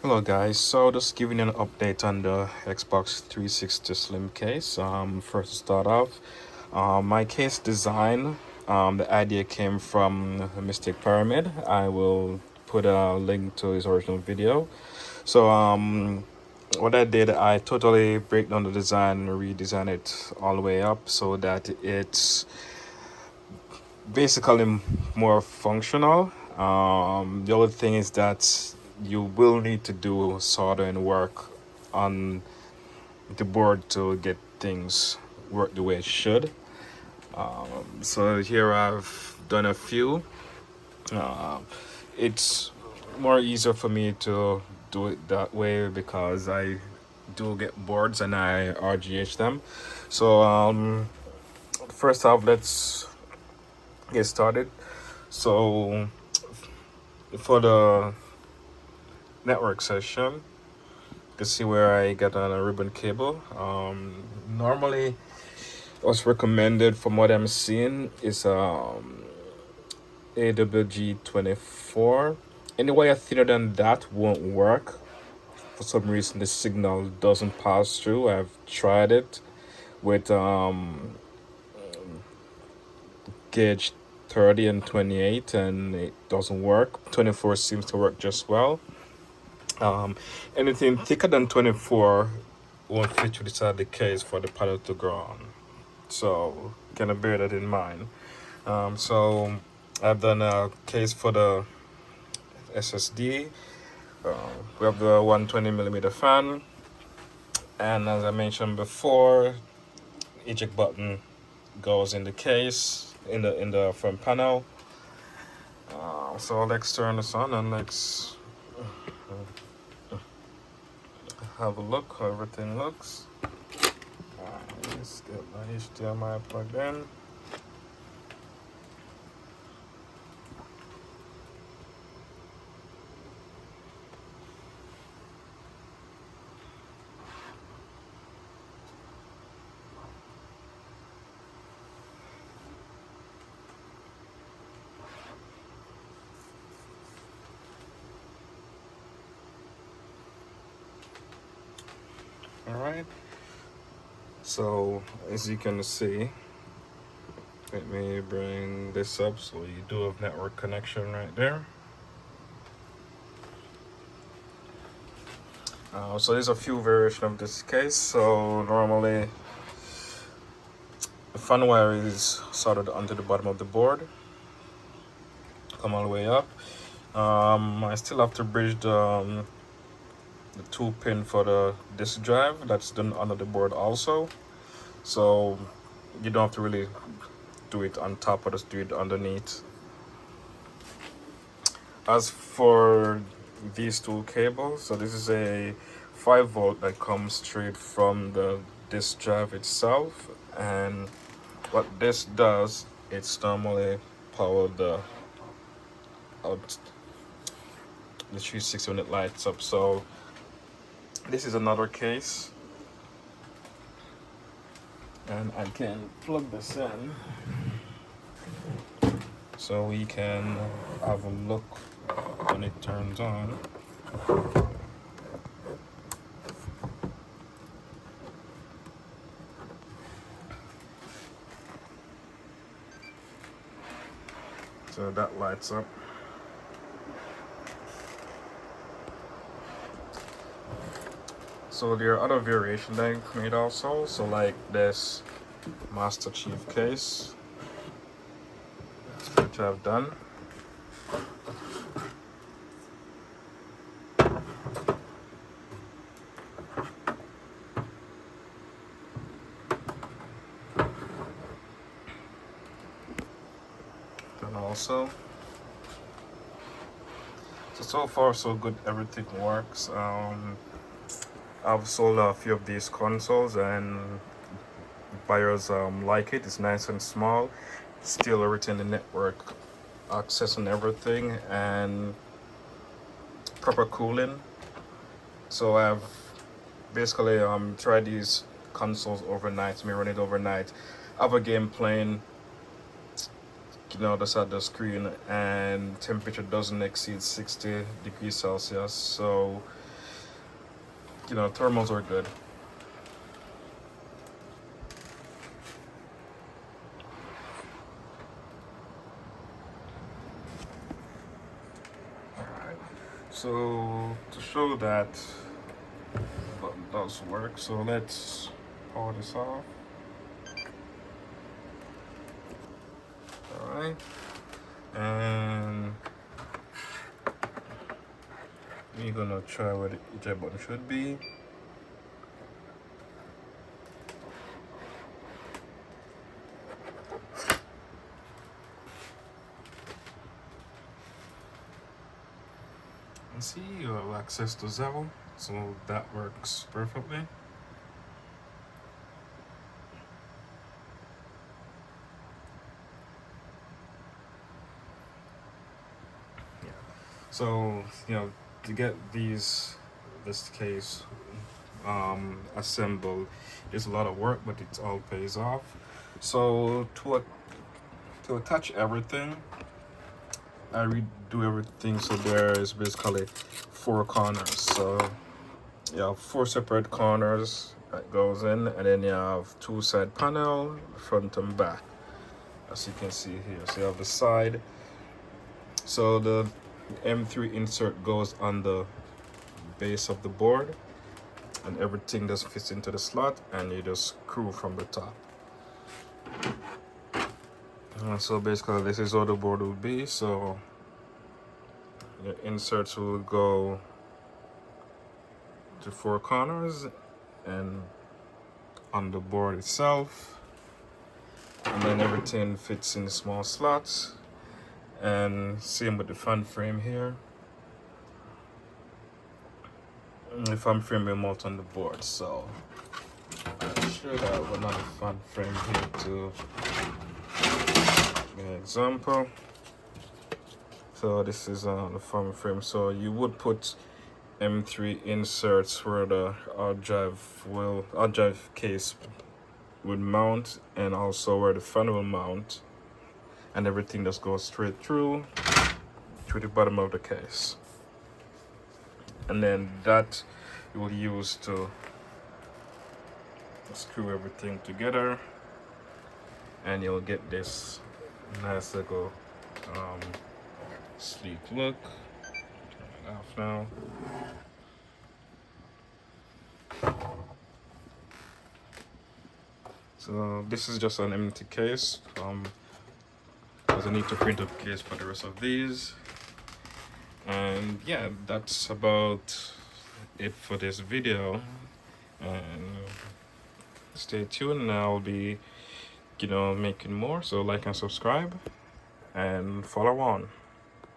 Hello guys, so just giving you an update on the Xbox 360 Slim case. First to start off, my case design, the idea came from Mystic Pyramid. I will put a link to his original video. So what I did, I totally break down the design and redesign it all the way up so that it's basically more functional. The other thing is that you will need to do soldering work on the board to get things work the way it should. So here I've done a few. Uh, it's more easier for me to do it that way because I do get boards and I RGH them. So first off, let's get started. So for the network session, you can see where I get on a ribbon cable. Normally, what's recommended from what I'm seeing is AWG 24. Any wire thinner than that won't work. For some reason, the signal doesn't pass through. I've tried it with gauge 30 and 28, and it doesn't work. 24 seems to work just well. Anything thicker than 24 won't fit you inside the case for the panel to go on. So, kind of bear that in mind. So, I've done a case for the SSD. We have the 120mm fan, and as I mentioned before, eject button goes in the case in the front panel. So let's turn this on and let's have a look how everything looks. Alright, let's get my HDMI plugged in. Alright, so as you can see, let me bring this up so you do have network connection right there. So there's a few variations of this case. So normally the fan wire is soldered onto the bottom of the board, come all the way up. I still have to bridge the 2-pin for the disk drive. That's done under the board also. So you don't have to really do it on top, or just do it underneath. As for these two cables, so this is a 5-volt that comes straight from the disk drive itself, and what this does, it's normally power the out the 360 when it lights up. So this is another case, and I can plug this in so we can have a look when it turns on. So that lights up. So there are other variations that I made also. So like this Master Chief case, which I've done. And also, so far so good, everything works. I've sold a few of these consoles and buyers like it. It's nice and small, still retain the network access and everything, and proper cooling. So I've basically tried these consoles overnight. Me run it overnight. I have a game playing, that's at the screen, and temperature doesn't exceed 60 degrees Celsius. So you know, thermals are good. Alright, so to show that does work, so let's power this off. Alright, and we're gonna try where the eject button should be. And see, you have access to 0, so that works perfectly. Yeah. So, you know, to get this case assembled is a lot of work, but it all pays off. So to attach everything, I redo everything, so there is basically 4 corners. So you have 4 separate corners that goes in, and then you have 2 side panel, front and back, as you can see here. So you have the side. So the M3 insert goes on the base of the board, and everything just fits into the slot, and you just screw from the top. So basically this is how the board will be. So your inserts will go to 4 corners and on the board itself, and then everything fits in small slots. And same with the fan frame here. The fan frame will mount on the board, so I'm sure that we're not a fan frame here to give an example. So this is the fan frame. So you would put M3 inserts where the hard drive case would mount, and also where the fan will mount, and everything just goes straight through to the bottom of the case. And then that you will use to screw everything together, and you'll get this nice little sleek look. Turn it off now. So this is just an empty case, because I need to print up a case for the rest of these. And yeah, that's about it for this video, and stay tuned, and I'll be, you know, making more. So like and subscribe and follow on.